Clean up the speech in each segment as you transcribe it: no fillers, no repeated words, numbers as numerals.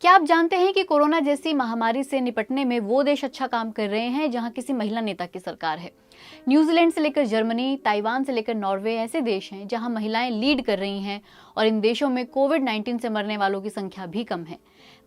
क्या आप जानते हैं कि कोरोना जैसी महामारी से निपटने में वो देश अच्छा काम कर रहे हैं जहां किसी महिला नेता की सरकार है। न्यूजीलैंड से लेकर जर्मनी, ताइवान से लेकर नॉर्वे ऐसे देश हैं जहां महिलाएं लीड कर रही हैं और इन देशों में कोविड-19 से मरने वालों की संख्या भी कम है।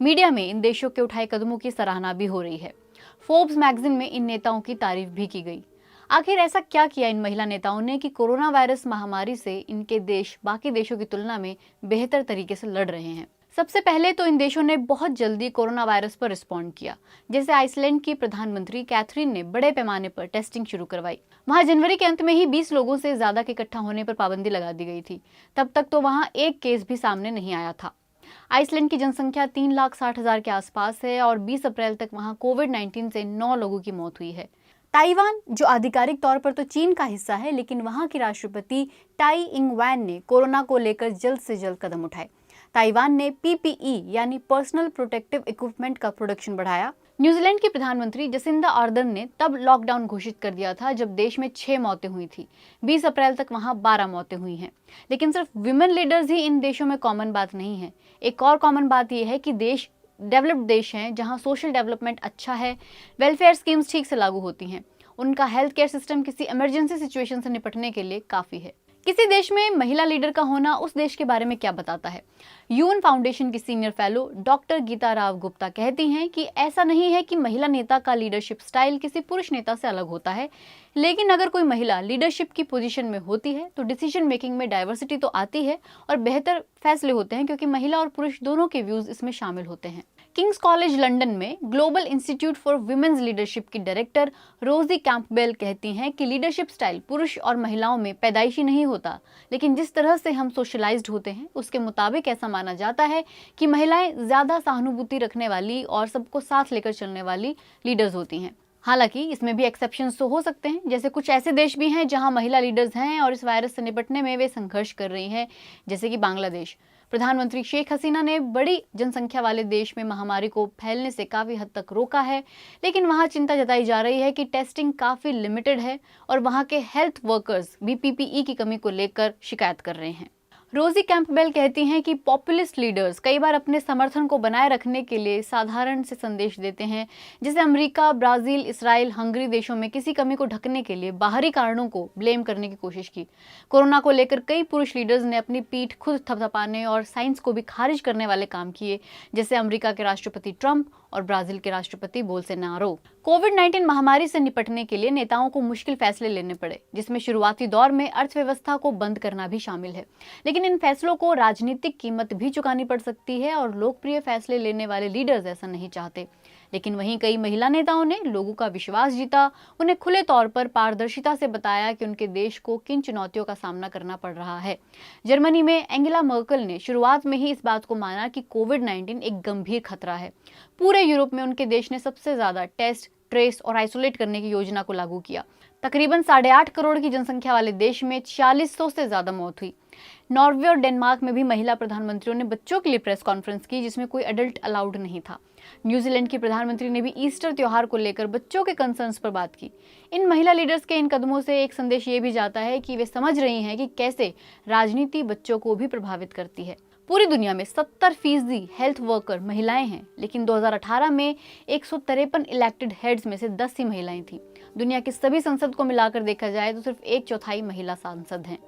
मीडिया में इन देशों के उठाए कदमों की सराहना भी हो रही है। फोर्ब्स मैगजीन में इन नेताओं की तारीफ भी की गई। आखिर ऐसा क्या किया इन महिला नेताओं ने कि कोरोना वायरस महामारी से इनके देश बाकी देशों की तुलना में बेहतर तरीके से लड़ रहे हैं। सबसे पहले तो इन देशों ने बहुत जल्दी कोरोना वायरस पर रिस्पॉन्ड किया। जैसे आइसलैंड की प्रधानमंत्री कैथरीन ने बड़े पैमाने पर टेस्टिंग शुरू करवाई। वहां जनवरी के अंत में ही 20 लोगों से ज्यादा के इकट्ठा होने पर पाबंदी लगा दी गई थी। तब तक तो वहां एक केस भी सामने नहीं आया था। आइसलैंड की जनसंख्या 3,60,000 के आसपास है और 20 अप्रैल तक वहां कोविड-19 से 9 लोगों की मौत हुई है। ताइवान, जो आधिकारिक तौर पर तो चीन का हिस्सा है, लेकिन वहां की राष्ट्रपति टाई इंग वैन ने कोरोना को लेकर जल्द से जल्द कदम उठाए। ताइवान ने पीपीई यानी पर्सनल प्रोटेक्टिव इक्विपमेंट का प्रोडक्शन बढ़ाया। न्यूजीलैंड की प्रधानमंत्री जसिंदा आर्डर्न ने तब लॉकडाउन घोषित कर दिया था जब देश में 6 मौतें हुई थी। 20 अप्रैल तक वहां 12 मौतें हुई हैं। लेकिन सिर्फ विमेन लीडर्स ही इन देशों में कॉमन बात नहीं है। एक और कॉमन बात यह है कि देश डेवलप्ड देश हैं जहां सोशल डेवलपमेंट अच्छा है, वेलफेयर स्कीम्स ठीक से लागू होती हैं, उनका हेल्थ केयर सिस्टम किसी इमरजेंसी सिचुएशन से निपटने के लिए काफी है। किसी देश में महिला लीडर का होना उस देश के बारे में क्या बताता है? यूएन फाउंडेशन की senior fellow doctor Geeta Rao Gupta कहती हैं कि ऐसा नहीं है कि महिला नेता का लीडरशिप स्टाइल किसी पुरुष नेता से अलग होता है, लेकिन अगर कोई महिला लीडरशिप की पोजीशन में होती है तो डिसीजन मेकिंग में डाइवर्सिटी तो आती है और बेहतर फैसले होते हैं, क्योंकि महिला और पुरुष दोनों के व्यूज इसमें शामिल होते हैं। किंग्स कॉलेज लंदन में global institute for women's leadership की डायरेक्टर रोजी कैंपबेल कहती हैं कि लीडरशिप स्टाइल पुरुष और महिलाओं में पैदाइशी नहीं होता, लेकिन जिस तरह से हम सोशलाइज्ड होते हैं उसके मुताबिक ऐसा माना जाता है कि महिलाएं ज्यादा सहानुभूति रखने वाली और सबको साथ लेकर चलने वाली लीडर्स होती हैं। हालांकि इसमें भी एक्सेप्शंस तो हो सकते हैं, जैसे कुछ ऐसे देश भी हैं जहां महिला लीडर्स हैं और इस वायरस से निपटने में वे संघर्ष कर रही हैं, जैसे कि बांग्लादेश। प्रधानमंत्री शेख हसीना ने बड़ी जनसंख्या वाले देश में महामारी को फैलने से काफी हद तक रोका है, लेकिन वहां चिंता जताई जा रही है कि टेस्टिंग काफी लिमिटेड है और वहां के हेल्थ वर्कर्स भी पीपीई की कमी को लेकर शिकायत कर रहे हैं। रोजी कैंपबेल कहती हैं कि पॉपुलिस्ट लीडर्स कई बार अपने समर्थन को बनाए रखने के लिए साधारण से संदेश देते हैं, जैसे अमेरिका, ब्राजील, इसराइल, हंगरी देशों में किसी कमी को ढकने के लिए बाहरी कारणों को ब्लेम करने की कोशिश की। कोरोना को लेकर कई पुरुष लीडर्स ने अपनी पीठ खुद थपथपाने और साइंस को भी खारिज करने वाले काम किए, जैसे अमेरिका के राष्ट्रपति ट्रंप और ब्राजील के राष्ट्रपति बोल्सोनारो। कोविड-19 महामारी से निपटने के लिए नेताओं को मुश्किल फैसले लेने पड़े, जिसमें शुरुआती दौर में अर्थव्यवस्था को बंद करना भी शामिल है। लेकिन इन फैसलों को राजनीतिक कीमत भी चुकानी पड़ सकती है और लोकप्रिय फैसले लेने वाले लीडर्स ऐसा नहीं चाहते। लेकिन वहीं कई महिला नेताओं ने लोगों का विश्वास जीता, उन्हें खुले तौर पर पारदर्शिता से बताया कि उनके देश को किन चुनौतियों का सामना करना पड़ रहा है। जर्मनी में एंगेला मर्केल ने शुरुआत में ही इस बात को माना कि कोविड-19 एक गंभीर खतरा है। पूरे यूरोप में उनके देश ने सबसे ज्यादा टेस्ट, ट्रेस और आइसोलेट करने की योजना को लागू किया। तकरीबन 8.5 करोड़ की जनसंख्या वाले देश में 4600 से ज्यादा मौत हुई। नॉर्वे और डेनमार्क में भी महिला प्रधानमंत्रियों ने बच्चों के लिए प्रेस कॉन्फ्रेंस की, जिसमें कोई एडल्ट अलाउड नहीं था। न्यूजीलैंड की प्रधानमंत्री ने भी ईस्टर त्योहार को लेकर बच्चों के कंसर्न्स पर बात की। इन महिला लीडर्स के इन कदमों से एक संदेश ये भी जाता है कि वे समझ रही हैं कि कैसे राजनीति बच्चों को भी प्रभावित करती है। पूरी दुनिया में 70% हेल्थ वर्कर महिलाएं हैं, लेकिन 2018 में 153 इलेक्टेड हेड्स में से 10 ही महिलाएं थीं। दुनिया की सभी संसद को मिलाकर देखा जाए तो सिर्फ 1/4 महिला सांसद हैं।